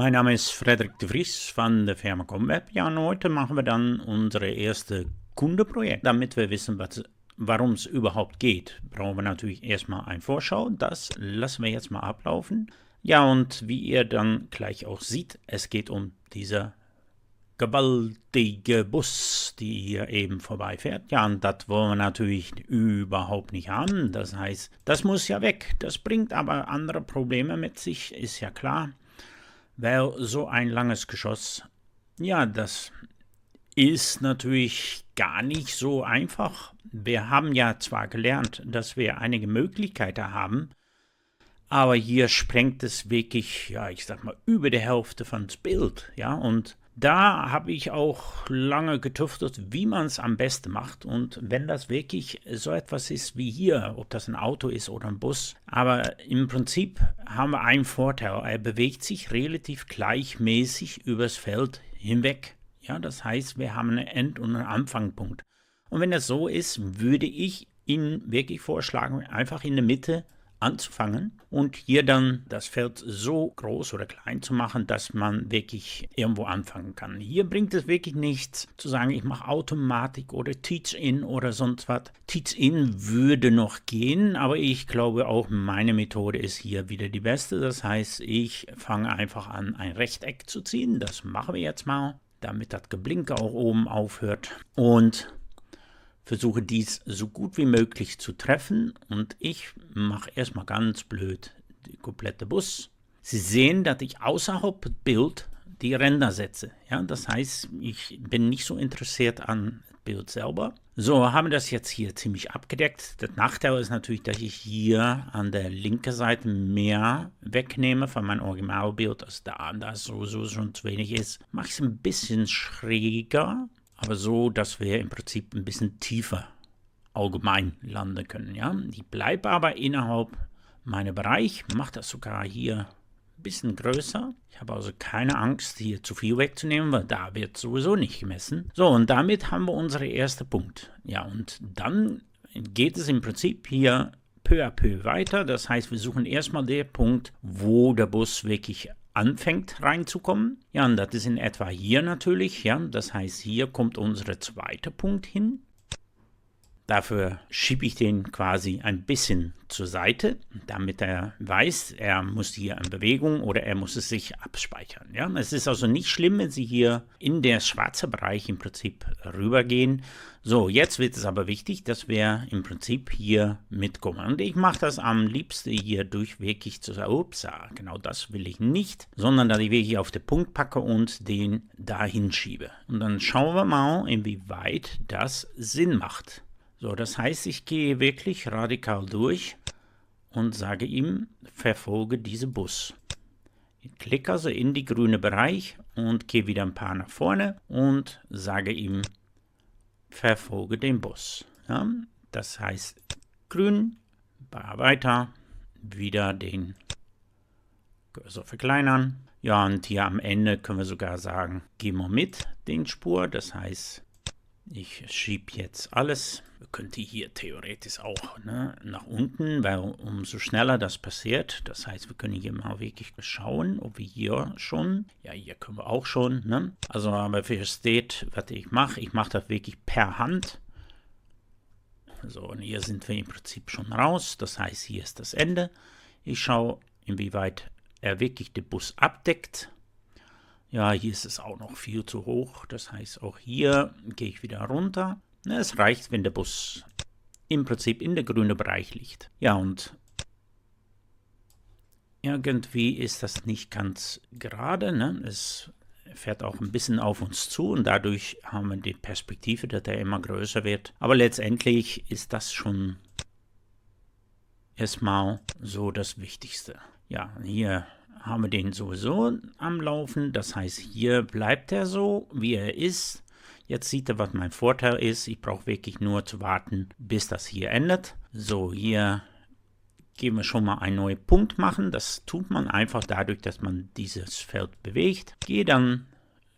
Mein Name ist Frederik de Vries von der Firma Comweb. Ja, und heute machen wir dann unser erstes Kundenprojekt. Damit wir wissen, warum es überhaupt geht, brauchen wir natürlich erstmal eine Vorschau. Das lassen wir jetzt mal ablaufen. Ja, und wie ihr dann gleich auch seht, es geht um diese gewaltige Bus, die hier eben vorbeifährt. Ja, und das wollen wir natürlich überhaupt nicht haben. Das heißt, das muss ja weg. Das bringt aber andere Probleme mit sich, ist ja klar. Weil so ein langes Geschoss, ja, das ist natürlich gar nicht so einfach. Wir haben ja zwar gelernt, dass wir einige Möglichkeiten haben, aber hier sprengt es wirklich, ja, ich sag mal, über die Hälfte von das Bild, ja, und da habe ich auch lange getüftelt, wie man es am besten macht. Und wenn das wirklich so etwas ist wie hier, ob das ein Auto ist oder ein Bus, aber im Prinzip haben wir einen Vorteil. Er bewegt sich relativ gleichmäßig übers Feld hinweg. Ja, das heißt, wir haben einen End- und einen Anfangpunkt. Und wenn das so ist, würde ich Ihnen wirklich vorschlagen, einfach in der Mitte anzufangen und hier dann das Feld so groß oder klein zu machen, dass man wirklich irgendwo anfangen kann. Hier bringt es wirklich nichts zu sagen, ich mache Automatik oder Teach-In oder sonst was. Teach-In würde noch gehen, aber ich glaube auch meine Methode ist hier wieder die beste. Das heißt, ich fange einfach an, ein Rechteck zu ziehen. Das machen wir jetzt mal, damit das Geblinke auch oben aufhört und versuche dies so gut wie möglich zu treffen und ich mache erstmal ganz blöd die komplette Bus. Sie sehen, dass ich außerhalb des Bild die Ränder setze. Ja, das heißt, ich bin nicht so interessiert an das Bild selber. So, haben wir das jetzt hier ziemlich abgedeckt. Der Nachteil ist natürlich, dass ich hier an der linken Seite mehr wegnehme von meinem Originalbild als da es sowieso schon zu wenig ist. Mache ich es ein bisschen schräger. Aber so, dass wir im Prinzip ein bisschen tiefer allgemein landen können. Ja? Ich bleibe aber innerhalb meines Bereichs, mache das sogar hier ein bisschen größer. Ich habe also keine Angst, hier zu viel wegzunehmen, weil da wird sowieso nicht gemessen. So, und damit haben wir unseren ersten Punkt. Ja, und dann geht es im Prinzip hier peu à peu weiter. Das heißt, wir suchen erstmal den Punkt, wo der Bus wirklich anfängt reinzukommen. Ja, und das ist in etwa hier natürlich. Ja, das heißt, hier kommt unser zweiter Punkt hin. Dafür schiebe ich den quasi ein bisschen zur Seite, damit er weiß, er muss hier in Bewegung oder er muss es sich abspeichern. Ja? Es ist also nicht schlimm, wenn Sie hier in der schwarzen Bereich im Prinzip rübergehen. So, jetzt wird es aber wichtig, dass wir im Prinzip hier mitkommen. Und ich mache das am liebsten hier durch wirklich zu sagen, ups, genau das will ich nicht, sondern dass ich wirklich auf den Punkt packe und den dahin schiebe. Und dann schauen wir mal, inwieweit das Sinn macht. So, das heißt, ich gehe wirklich radikal durch und sage ihm, verfolge diesen Bus. Ich klicke also in die grüne Bereich und gehe wieder ein paar nach vorne und sage ihm, verfolge den Bus. Ja, das heißt, grün, ein paar weiter, wieder den Cursor verkleinern. Ja, und hier am Ende können wir sogar sagen, gehen wir mit den Spur, das heißt, ich schiebe jetzt alles. Wir könnten hier theoretisch auch nach unten, weil umso schneller das passiert. Das heißt, wir können hier mal wirklich schauen, ob wir hier schon, ja, hier können wir auch schon. Ne? Also, aber versteht, was ich mache. Ich mache das wirklich per Hand. So, und hier sind wir im Prinzip schon raus. Das heißt, hier ist das Ende. Ich schaue, inwieweit er wirklich den Bus abdeckt. Ja, hier ist es auch noch viel zu hoch. Das heißt, auch hier gehe ich wieder runter. Es reicht, wenn der Bus im Prinzip in der grünen Bereich liegt. Ja, und irgendwie ist das nicht ganz gerade. Ne? Es fährt auch ein bisschen auf uns zu und dadurch haben wir die Perspektive, dass er immer größer wird. Aber letztendlich ist das schon erstmal so das Wichtigste. Ja, hier haben wir den sowieso am Laufen. Das heißt, hier bleibt er so, wie er ist. Jetzt sieht er, was mein Vorteil ist. Ich brauche wirklich nur zu warten, bis das hier endet. So, hier gehen wir schon mal einen neuen Punkt machen. Das tut man einfach dadurch, dass man dieses Feld bewegt. Gehe dann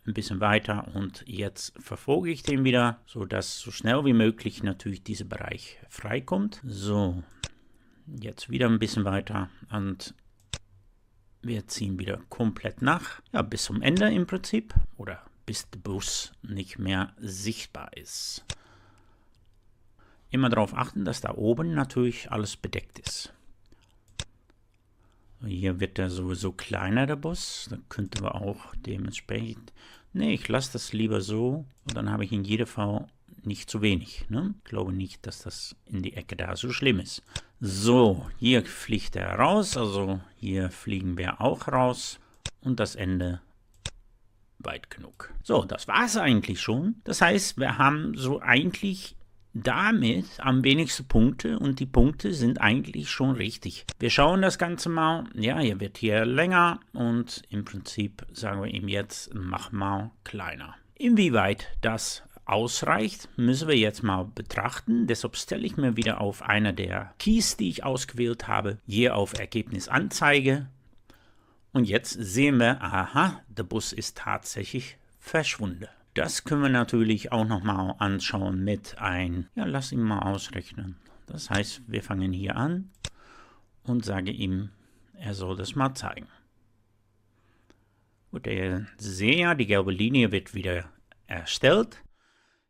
ein bisschen weiter und jetzt verfolge ich den wieder, sodass so schnell wie möglich natürlich dieser Bereich freikommt. So, jetzt wieder ein bisschen weiter und Wir ziehen wieder komplett nach, ja, bis zum Ende im Prinzip oder bis der Bus nicht mehr sichtbar ist. Immer darauf achten, dass da oben natürlich alles bedeckt ist. Hier wird er sowieso kleiner, der Bus. Da könnten wir auch dementsprechend... Ne, ich lasse das lieber so. Und dann habe ich in jedem Fall nicht zu wenig. Ne? Ich glaube nicht, dass das in die Ecke da so schlimm ist. So, hier fliegt er raus. Also hier fliegen wir auch raus. Und das Ende weit genug. So, das war es eigentlich schon. Das heißt, wir haben so eigentlich... damit am wenigsten Punkte und die Punkte sind eigentlich schon richtig. Wir schauen das Ganze mal. Ja, hier wird hier länger und im Prinzip sagen wir ihm jetzt, mach mal kleiner. Inwieweit das ausreicht, müssen wir jetzt mal betrachten. Deshalb stelle ich mir wieder auf einer der Keys, die ich ausgewählt habe, hier auf Ergebnis Anzeige. Und jetzt sehen wir, aha, der Bus ist tatsächlich verschwunden. Das können wir natürlich auch nochmal anschauen mit ja, lass ihn mal ausrechnen. Das heißt, wir fangen hier an und sagen ihm, er soll das mal zeigen. Gut, ihr seht ja, die gelbe Linie wird wieder erstellt.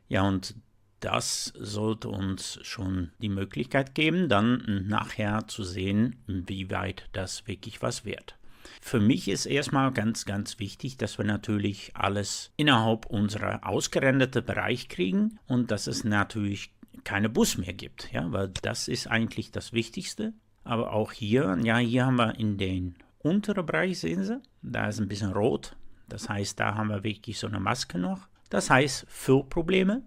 Ja, und das sollte uns schon die Möglichkeit geben, dann nachher zu sehen, wie weit das wirklich was wird. Für mich ist erstmal ganz, ganz wichtig, dass wir natürlich alles innerhalb unserer ausgerenderten Bereich kriegen und dass es natürlich keine Bus mehr gibt, ja, weil das ist eigentlich das Wichtigste. Aber auch hier, ja, hier haben wir in den unteren Bereich, sehen Sie, da ist ein bisschen rot, das heißt, da haben wir wirklich so eine Maske noch. Das heißt, Füllprobleme.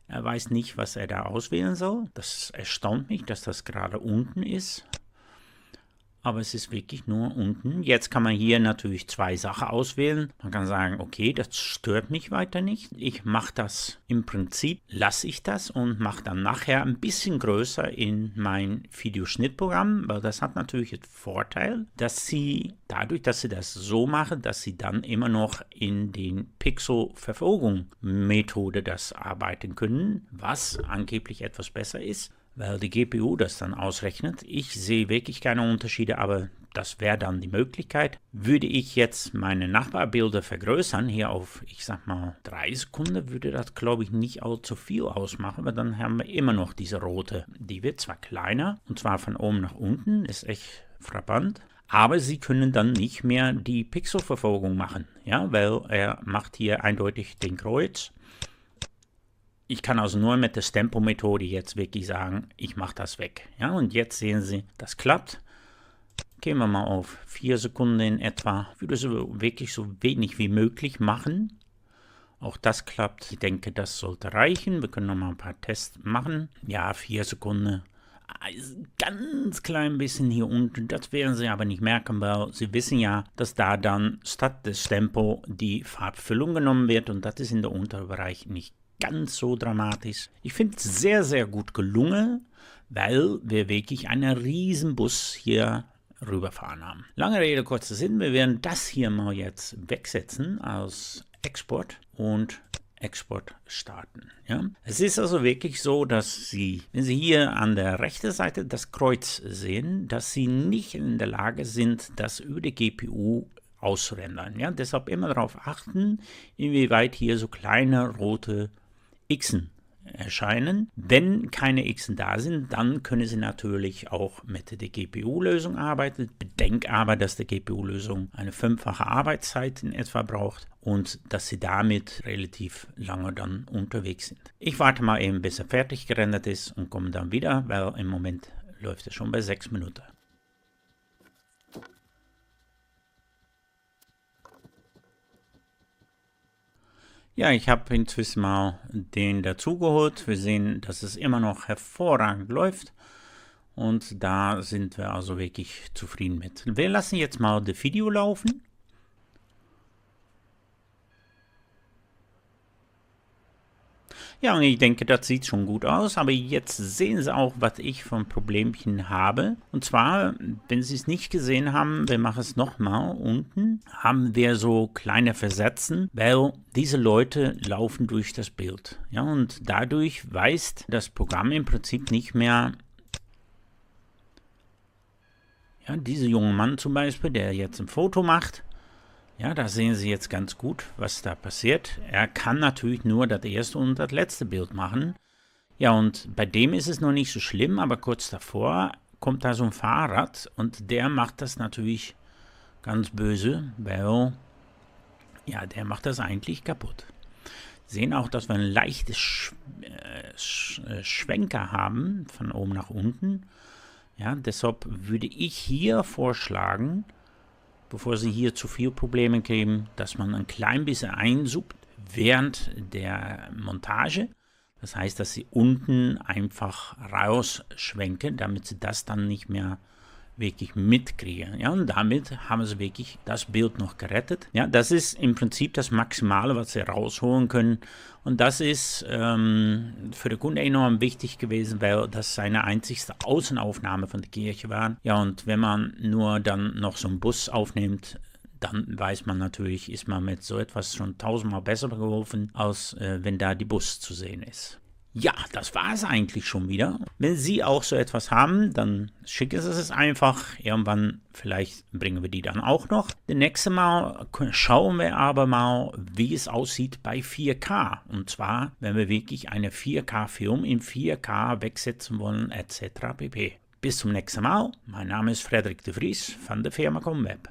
Er weiß nicht, was er da auswählen soll. Das erstaunt mich, dass das gerade unten ist. Aber es ist wirklich nur unten. Jetzt kann man hier natürlich zwei Sachen auswählen. Man kann sagen, okay, das stört mich weiter nicht. Ich mache das im Prinzip, lasse ich das und mache dann nachher ein bisschen größer in mein Videoschnittprogramm, weil das hat natürlich den Vorteil, dass Sie, dadurch, dass Sie das so machen, dass Sie dann immer noch in den Pixel-Verfolgung-Methode das arbeiten können, was angeblich etwas besser ist, weil die GPU das dann ausrechnet. Ich sehe wirklich keine Unterschiede, aber das wäre dann die Möglichkeit. Würde ich jetzt meine Nachbarbilder vergrößern, hier auf, ich sag mal, 3 Sekunden, würde das, glaube ich, nicht allzu viel ausmachen, weil dann haben wir immer noch diese rote. Die wird zwar kleiner, und zwar von oben nach unten, ist echt frappant, aber Sie können dann nicht mehr die Pixelverfolgung machen, ja, weil er macht hier eindeutig den Kreuz. Ich kann also nur mit der Tempo-Methode jetzt wirklich sagen, ich mache das weg. Ja, und jetzt sehen Sie, das klappt. Gehen wir mal auf 4 Sekunden in etwa. Ich würde es wirklich so wenig wie möglich machen. Auch das klappt. Ich denke, das sollte reichen. Wir können noch mal ein paar Tests machen. Ja, 4 Sekunden. Ganz klein bisschen hier unten. Das werden Sie aber nicht merken, weil Sie wissen ja, dass da dann statt des Tempo die Farbfüllung genommen wird. Und das ist in der unteren Bereich nicht ganz so dramatisch. Ich finde es sehr, sehr gut gelungen, weil wir wirklich einen riesen Bus hier rüberfahren haben. Lange Rede, kurzer Sinn, wir werden das hier mal jetzt wegsetzen als Export und Export starten. Ja? Es ist also wirklich so, dass Sie, wenn Sie hier an der rechten Seite das Kreuz sehen, dass Sie nicht in der Lage sind, das über die GPU auszurendern. Ja? Deshalb immer darauf achten, inwieweit hier so kleine rote Xen erscheinen. Wenn keine Xen da sind, dann können Sie natürlich auch mit der GPU-Lösung arbeiten. Bedenkt aber, dass die GPU-Lösung eine 5-fache Arbeitszeit in etwa braucht und dass Sie damit relativ lange dann unterwegs sind. Ich warte mal eben, bis er fertig gerendert ist und komme dann wieder, weil im Moment läuft er schon bei 6 Minuten. Ja, ich habe inzwischen mal den dazugeholt. Wir sehen, dass es immer noch hervorragend läuft. Und da sind wir also wirklich zufrieden mit. Wir lassen jetzt mal das Video laufen. Ja, und ich denke, das sieht schon gut aus, aber jetzt sehen Sie auch, was ich von Problemchen habe. Und zwar, wenn Sie es nicht gesehen haben, wir machen es nochmal, unten haben wir so kleine Versätzen, weil diese Leute laufen durch das Bild. Ja, und dadurch weist das Programm im Prinzip nicht mehr Ja, dieser junge Mann zum Beispiel, der jetzt ein Foto macht, ja, da sehen Sie jetzt ganz gut, was da passiert. Er kann natürlich nur das erste und das letzte Bild machen. Ja, und bei dem ist es noch nicht so schlimm, aber kurz davor kommt da so ein Fahrrad und der macht das natürlich ganz böse, weil, ja, der macht das eigentlich kaputt. Sehen auch, dass wir ein leichtes Schwenker haben, von oben nach unten. Ja, deshalb würde ich hier vorschlagen, bevor Sie hier zu viel Probleme kriegen, dass man ein klein bisschen einsuppt während der Montage. Das heißt, dass Sie unten einfach rausschwenken, damit Sie das dann nicht mehr wirklich mitkriegen. Ja, und damit haben Sie wirklich das Bild noch gerettet. Ja, das ist im Prinzip das Maximale, was Sie rausholen können. Und das ist für den Kunden enorm wichtig gewesen, weil das seine einzigste Außenaufnahme von der Kirche war. Ja, und wenn man nur dann noch so einen Bus aufnimmt, dann weiß man natürlich, ist man mit so etwas schon 1000-mal besser geholfen, als wenn da die Bus zu sehen ist. Ja, das war es eigentlich schon wieder. Wenn Sie auch so etwas haben, dann schicken Sie es einfach. Irgendwann, vielleicht bringen wir die dann auch noch. Das nächste Mal schauen wir aber mal, wie es aussieht bei 4K. Und zwar, wenn wir wirklich einen 4K-Film in 4K wegsetzen wollen, etc. pp. Bis zum nächsten Mal. Mein Name ist Frederik de Vries von der Firma Comweb.